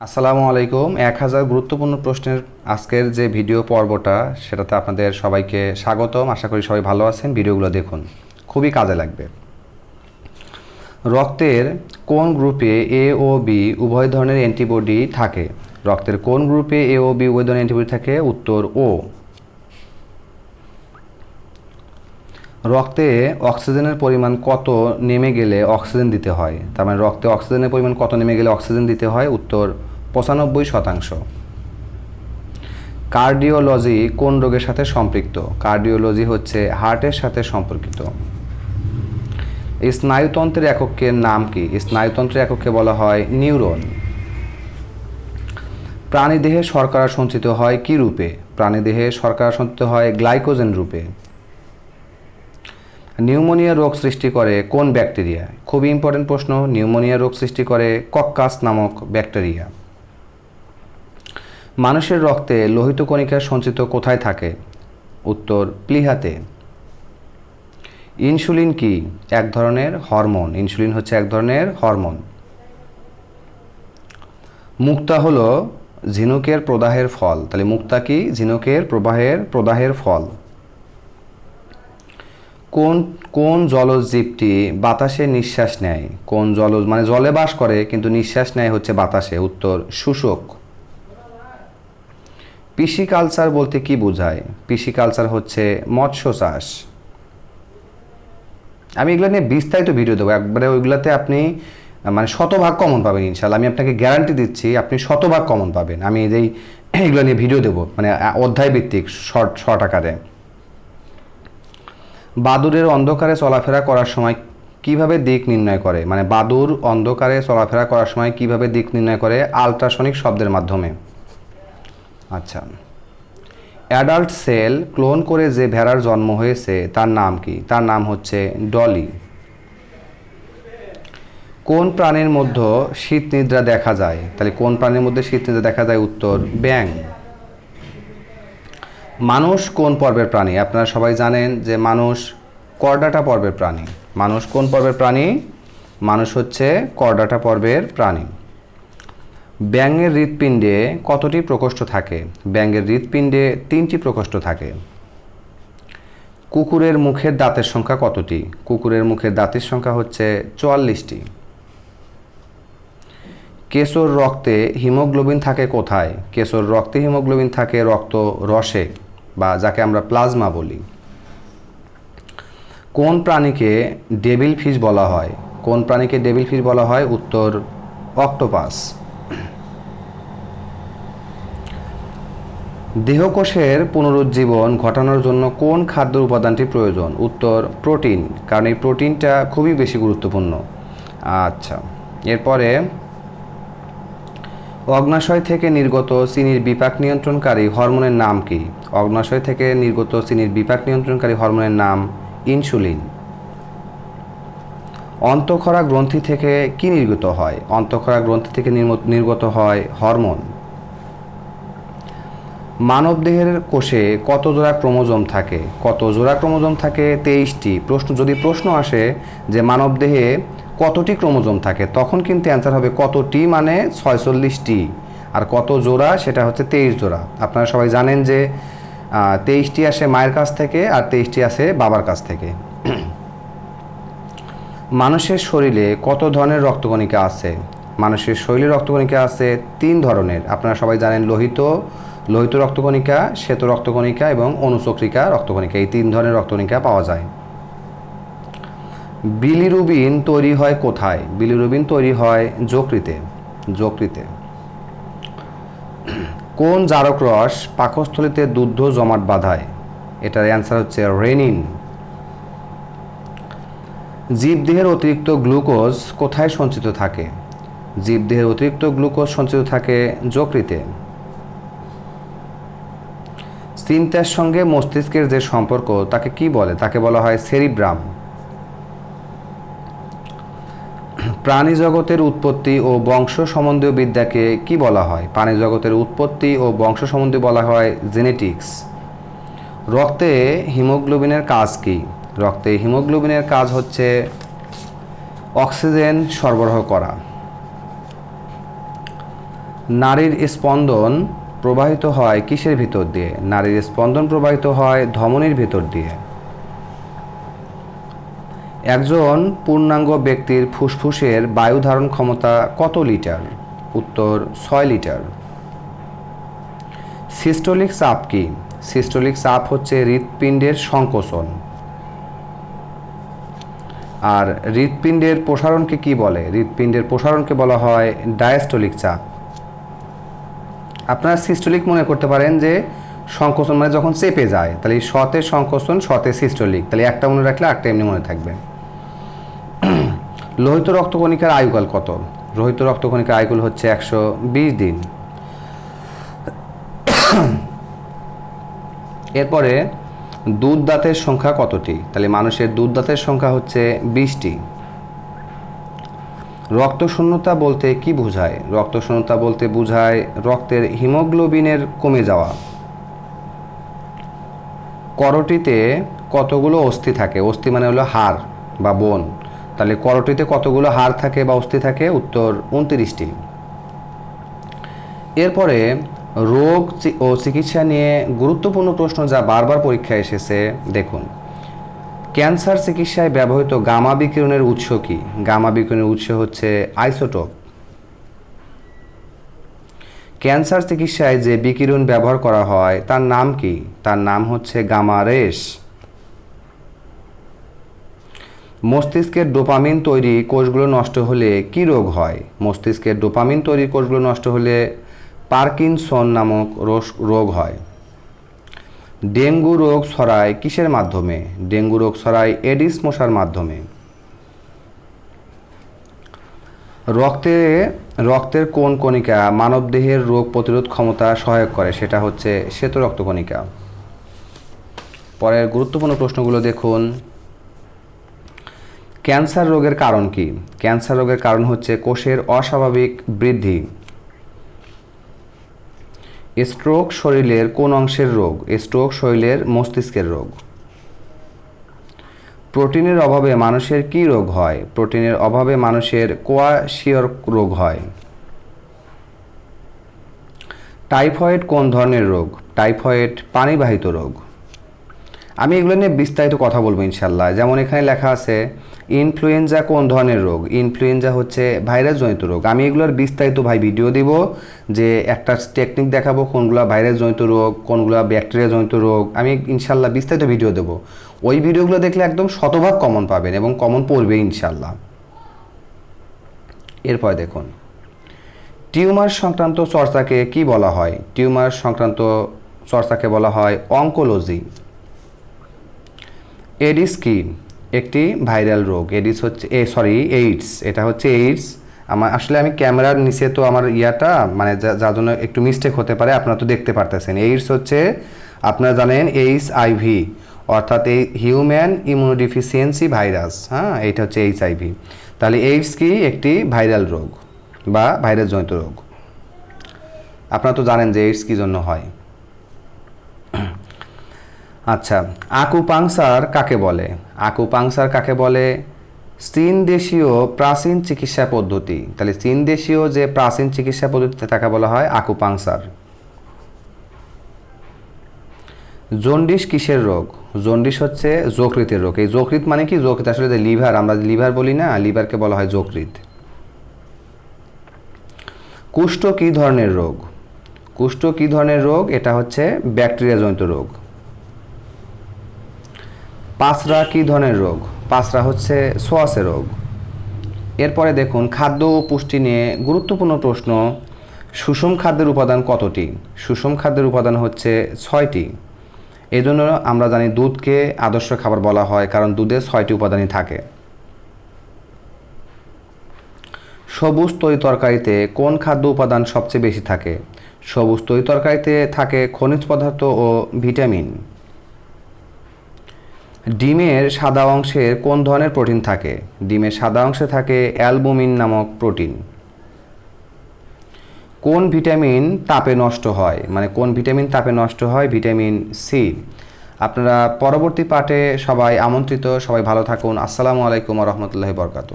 আসসালামু আলাইকুম। 1000 গুরুত্বপূর্ণ প্রশ্নের আজকের যে ভিডিও পর্বটা সেটাতে আপনাদের সবাইকে স্বাগতম। আশা করি সবাই ভালো আছেন। ভিডিওগুলো দেখুন, খুবই কাজে লাগবে। রক্তের কোন গ্রুপে এ ও বি উভয় ধরনের অ্যান্টিবডি থাকে? রক্তের কোন গ্রুপে এ ও বি উভয় ধরনের অ্যান্টিবডি থাকে? উত্তর ও। রক্তে অক্সিজেনের পরিমাণ কত নেমে গেলে অক্সিজেন দিতে হয়? তার মানে রক্তে অক্সিজেনের পরিমাণ কত নেমে গেলে অক্সিজেন দিতে হয়? উত্তর 95%। কার্ডিওলজি কোন রোগের সাথে সম্পৃক্ত? কার্ডিওলজি হচ্ছে হার্টের সাথে সম্পর্কিত। স্নায়ুতন্ত্রের এককের নাম কি? স্নায়ুতন্ত্রের এককে বলা হয় নিউরন। প্রাণীদেহে শর্করা সঞ্চিত হয় কি রূপে? প্রাণীদেহে শর্করা সঞ্চিত হয় গ্লাইকোজেন রূপে। নিউমোনিয়া রোগ সৃষ্টি করে কোন ব্যাকটেরিয়া? খুবই ইম্পর্টেন্ট প্রশ্ন। নিউমোনিয়া রোগ সৃষ্টি করে কক্কাস নামক ব্যাকটেরিয়া। মানুষের রক্তে লোহিত কণিকা সঞ্চিত কোথায় থাকে? উত্তর প্লীহাতে। ইনসুলিন কি? এক ধরনের হরমোন। ইনসুলিন হচ্ছে এক ধরনের হরমোন। মুক্তা হলো ঝিনুকের প্রদাহের ফল। তাহলে মুক্তা কি? ঝিনুকের প্রদাহের ফল। কোন কোন জলজ জীবটি বাতাসে নিঃশ্বাস নেয়? কোন জলজ মানে জলে বাস করে কিন্তু নিঃশ্বাস নেয় হচ্ছে বাতাসে? উত্তর শুষ্ক। পিসিকালচার বলতে কি বোঝায়? পিসিকালচার হচ্ছে মৎস্য চাষ। আমি এগুলো নিয়ে বিস্তারিত ভিডিও দেবো একবারে। ওইগুলোতে আপনি মানে শতভাগ কমন পাবেন ইনশাল্লাহ। আমি আপনাকে গ্যারান্টি দিচ্ছি আপনি শতভাগ কমন পাবেন। আমি যেই এগুলো নিয়ে ভিডিও দেবো মানে অধ্যায় ভিত্তিক শর্ট আকারে। বাদুড়ের অন্ধকারে চলাফেরা করার সময় কিভাবে দিক নির্ণয় করে? মানে বাদুড় অন্ধকারে চলাফেরা করার সময় কিভাবে দিক নির্ণয় করে? আল্ট্রাসনিক শব্দের মাধ্যমে। আচ্ছা, অ্যাডাল্ট সেল ক্লোন করে যে ভেড়ার জন্ম হয়েছে তার নাম কি? তার নাম হচ্ছে ডলি। কোন প্রাণীর মধ্যে শীত নিদ্রা দেখা যায়? তাহলে কোন প্রাণীর মধ্যে শীত নিদ্রা দেখা যায়? উত্তর ব্যাঙ। মানুষ কোন পর্বের প্রাণী? আপনারা সবাই জানেন যে মানুষ করডাটা পর্বের প্রাণী। মানুষ কোন পর্বের প্রাণী? মানুষ হচ্ছে করডাটা পর্বের প্রাণী। ব্যাঙের হৃৎপিণ্ডে কতটি প্রকোষ্ঠ থাকে? ব্যাঙের হৃৎপিণ্ডে 3টি প্রকোষ্ঠ থাকে। কুকুরের মুখের দাঁতের সংখ্যা কতটি? কুকুরের মুখের দাঁতের সংখ্যা হচ্ছে 44টি। কেশর রক্তে হিমোগ্লোবিন থাকে কোথায়? কেশর রক্তে হিমোগ্লোবিন থাকে রক্ত রসে বা যাকে আমরা প্লাজমা বলি। কোন প্রাণীকে ডেভিল ফিশ বলা হয়? কোন প্রাণীকে ডেভিল ফিশ বলা হয়? উত্তর অক্টোপাস। দেহকোষের পুনরুজ্জীবন ঘটানোর জন্য কোন খাদ্য উপাদানটি প্রয়োজন? উত্তর প্রোটিন, কারণ এই প্রোটিনটা খুবই বেশি গুরুত্বপূর্ণ। আচ্ছা, এরপরে অগ্নাশয় থেকে নির্গত চিনির বিপাক নিয়ন্ত্রণকারী হরমোনের নাম কি? অগ্নাশয় থেকে নির্গত চিনির বিপাক নিয়ন্ত্রণকারী হরমোনের নাম ইনসুলিন। অন্তঃক্ষরা গ্রন্থি থেকে কি নির্গত হয়? অন্তঃক্ষরা গ্রন্থি থেকে নির্গত হয় হরমোন। মানবদেহের কোষে কত জোড়া ক্রোমোজোম থাকে? কত জোড়া ক্রোমোজোম থাকে? 23টি। যদি প্রশ্ন আসে যে মানবদেহে কতটি ক্রোমোজোম থাকে তখন কিন্তু অ্যান্সার হবে কতটি মানে 46টি, আর কত জোড়া সেটা হচ্ছে 23 জোড়া। আপনারা সবাই জানেন যে 23টি আসে মায়ের কাছ থেকে আর 23টি আসে বাবার কাছ থেকে। মানুষের শরীরে কত ধরনের রক্তকণিকা আছে? মানুষের শরীরে রক্তকণিকা আছে 3 ধরনের। আপনারা সবাই জানেন লোহিত রক্তকণিকা, শ্বেত রক্তকণিকা এবং অনুচক্রিকা রক্তকণিকা। এই 3 ধরনের রক্তকণিকা পাওয়া যায়। বিলিরুবিন তৈরি হয় কোথায়? বিলিরুবিন তৈরি হয় যকৃতে। কোন জারক রস পাকস্থলীতে দুগ্ধ জমাট বাঁধায়? এটার অ্যান্সার হচ্ছে রেনিন। জীবদেহের অতিরিক্ত গ্লুকোজ কোথায় সঞ্চিত থাকে? জীবদেহের অতিরিক্ত গ্লুকোজ সঞ্চিত থাকে যকৃতে। চিন্তার সঙ্গে মস্তিষ্কের যে সম্পর্ক তাকে কি বলে? তাকে বলা হয় সেরিব্রাম। প্রাণী জগতের উৎপত্তি ও বংশ সম্বন্ধীয় বিদ্যাকে কি বলা হয়? প্রাণী জগতের উৎপত্তি ও বংশ সম্বন্ধে বলা হয় জেনেটিক্স। রক্তে হিমোগ্লোবিনের কাজ কি? রক্তে হিমোগ্লোবিনের কাজ হচ্ছে অক্সিজেন সরবরাহ করা। নারীর স্পন্দন প্রবাহিত হয় কিসের ভিতর দিয়ে? নারীর স্পন্দন প্রবাহিত হয় ধমনীর ভিতর দিয়ে। একজন পূর্ণাঙ্গ ব্যক্তির ফুসফুসের বায়ু ধারণ ক্ষমতা কত লিটার? উত্তর 6 লিটার। সিস্টোলিক চাপ কি? সিস্টোলিক চাপ হচ্ছে হৃৎপিণ্ডের সংকোচন। আর হৃৎপিণ্ডের প্রসারণকে কি বলে? হৃৎপিণ্ডের প্রসারণকে বলা হয় ডায়াস্টোলিক চাপ। আপনারা সিস্টোলিক মনে করতে পারেন যে সংকোচন মানে যখন চেপে যায়, তাহলে শতে সংকোচন শতে সিস্টোলিক, তাহলে একটা মনে রাখলে একটা এমনি মনে থাকবে। লোহিত রক্তকণিকার আয়ুকাল কত? লোহিত রক্তকণিকার আয়ুকাল হচ্ছে 120 দিন। এরপরে দুধ দাঁতের সংখ্যা কতটি? তাহলে মানুষের দুধ দাঁতের সংখ্যা হচ্ছে 20টি। রক্তশূন্যতা বলতে কি বোঝায়? রক্তশূন্যতা বলতে বোঝায় রক্তের হিমোগ্লোবিনের কমে যাওয়া। করটিতে কতগুলো অস্থি থাকে? অস্থি মানে হলো হাড় বা বোন। তাহলে করটিতে কতগুলো হাড় থাকে বা অস্থি থাকে? উত্তর 29টি। এরপরে রোগ ও চিকিৎসা নিয়ে গুরুত্বপূর্ণ প্রশ্ন যা বারবার পরীক্ষায় এসেছে, দেখুন। ক্যান্সার চিকিৎসায় ব্যবহৃত গামা বিকিরণের উৎস কি? গামা বিকিরণের উৎস হচ্ছে আইসোটোপ। ক্যান্সার চিকিৎসায় যে বিকিরণ ব্যবহার করা হয় তার নাম কি? তার নাম হচ্ছে গামা রেস। মস্তিষ্কের ডোপামিন তৈরি কোষগুলো নষ্ট হলে কি রোগ হয়? মস্তিষ্কের ডোপামিন তৈরি কোষগুলো নষ্ট হলে পার্কিনসন নামক রোগ হয়। ডেঙ্গু রোগ ছড়ায় কিসের মাধ্যমে? ডেঙ্গু রোগ ছড়ায় এডিস মশার মাধ্যমে। রক্তের কোন কণিকা মানবদেহের রোগ প্রতিরোধ ক্ষমতা সহায়ক করে? সেটা হচ্ছে শ্বেত রক্তকণিকা। পরের গুরুত্বপূর্ণ প্রশ্নগুলো দেখুন। ক্যান্সার রোগের কারণ কি? ক্যান্সার রোগের কারণ হচ্ছে কোষের অস্বাভাবিক বৃদ্ধি। স্ট্রোক শরীরের কোন অংশের রোগ? স্ট্রোক শরীরের মস্তিষ্কের রোগ। প্রোটিনের অভাবে মানুষের কি রোগ হয়? প্রোটিনের অভাবে মানুষের কোয়াশিয়র রোগ হয়। টাইফয়েড কোন ধরনের রোগ? টাইফয়েড পানিবাহিত রোগ। আমি এগুলো নিয়ে বিস্তারিত কথা বলবো ইনশাল্লাহ। যেমন এখানে লেখা আছে ইনফ্লুয়েঞ্জা কোন ধরনের রোগ? ইনফ্লুয়েঞ্জা হচ্ছে ভাইরাসজনিত রোগ। আমি এগুলোর বিস্তারিত ভিডিও দিব, যে একটা টেকনিক দেখাবো কোনগুলো ভাইরাসজনিত রোগ, কোনগুলো ব্যাকটেরিয়াজনিত রোগ। আমি ইনশাল্লাহ বিস্তারিত ভিডিও দেব। ওই ভিডিওগুলো দেখলে একদম শতভাগ কমন পাবেন এবং কমন পড়বে ইনশাল্লাহ। এরপর দেখুন, টিউমার সংক্রান্ত চর্চাকে কি বলা হয়? টিউমার সংক্রান্ত চর্চাকে বলা হয় অঙ্কোলজি। এডিস কি? একটি ভাইরাল রোগ। এডিস হচ্ছে এইডস। এটা হচ্ছে এইডস। আমি ক্যামেরার নিচে তো আমার ইয়াটা মানে যার জন্য একটু মিস্টেক হতে পারে, আপনারা তো দেখতে পারতেছেন। এইডস হচ্ছে আপনারা জানেন HIV, অর্থাৎ এই হিউম্যান ইমিউনোডিফিসিয়েন্সি ভাইরাস। হ্যাঁ, এইটা হচ্ছে HIV। তাহলে এইডস কি? একটি ভাইরাল রোগ বা ভাইরাসজনিত রোগ। আপনারা তো জানেন যে এইডস কী জন্য হয়। আচ্ছা, আকুপাংচার কাকে বলে? আকুপাংচার কাকে বলে? চীন দেশীয় প্রাচীন চিকিৎসা পদ্ধতি। তাহলে চীন দেশীয় যে প্রাচীন চিকিৎসা পদ্ধতি তাকে বলা হয় আকুপাংচার। জন্ডিস কিসের রোগ? জন্ডিস হচ্ছে যকৃতের রোগ। এই যকৃৎ মানে কি? যকৃৎ আসলে যে লিভার, আমরা লিভার বলি না, লিভারকে বলা হয় যকৃৎ। কুষ্ঠ কী ধরনের রোগ? কুষ্ঠ কী ধরনের রোগ? এটা হচ্ছে ব্যাকটেরিয়াজনিত রোগ। পাঁচরা কী ধরনের রোগ? পাঁচরা হচ্ছে সোয়াসে রোগ। এরপরে দেখুন, খাদ্য ও পুষ্টি নিয়ে গুরুত্বপূর্ণ প্রশ্ন। সুষম খাদ্যের উপাদান কতটি? সুষম খাদ্যের উপাদান হচ্ছে 6টি। এই জন্য আমরা জানি দুধকে আদর্শ খাবার বলা হয়, কারণ দুধে 6টি উপাদানই থাকে। সবুজ তরি তরকারিতে কোন খাদ্য উপাদান সবচেয়ে বেশি থাকে? সবুজ তরি তরকারিতে থাকে খনিজ পদার্থ ও ভিটামিন। ডিমের সাদা অংশের কোন ধরনের প্রোটিন থাকে? ডিমের সাদা অংশে থাকে অ্যালবুমিন নামক প্রোটিন। কোন ভিটামিন তাপে নষ্ট হয়? মানে কোন ভিটামিন তাপে নষ্ট হয়? Vitamin C. আপনারা পরবর্তী পাঠে সবাই আমন্ত্রিত। সবাই ভালো থাকুন। আসসালামু আলাইকুম ওয়া রাহমাতুল্লাহি ওয়া বারাকাতুহু।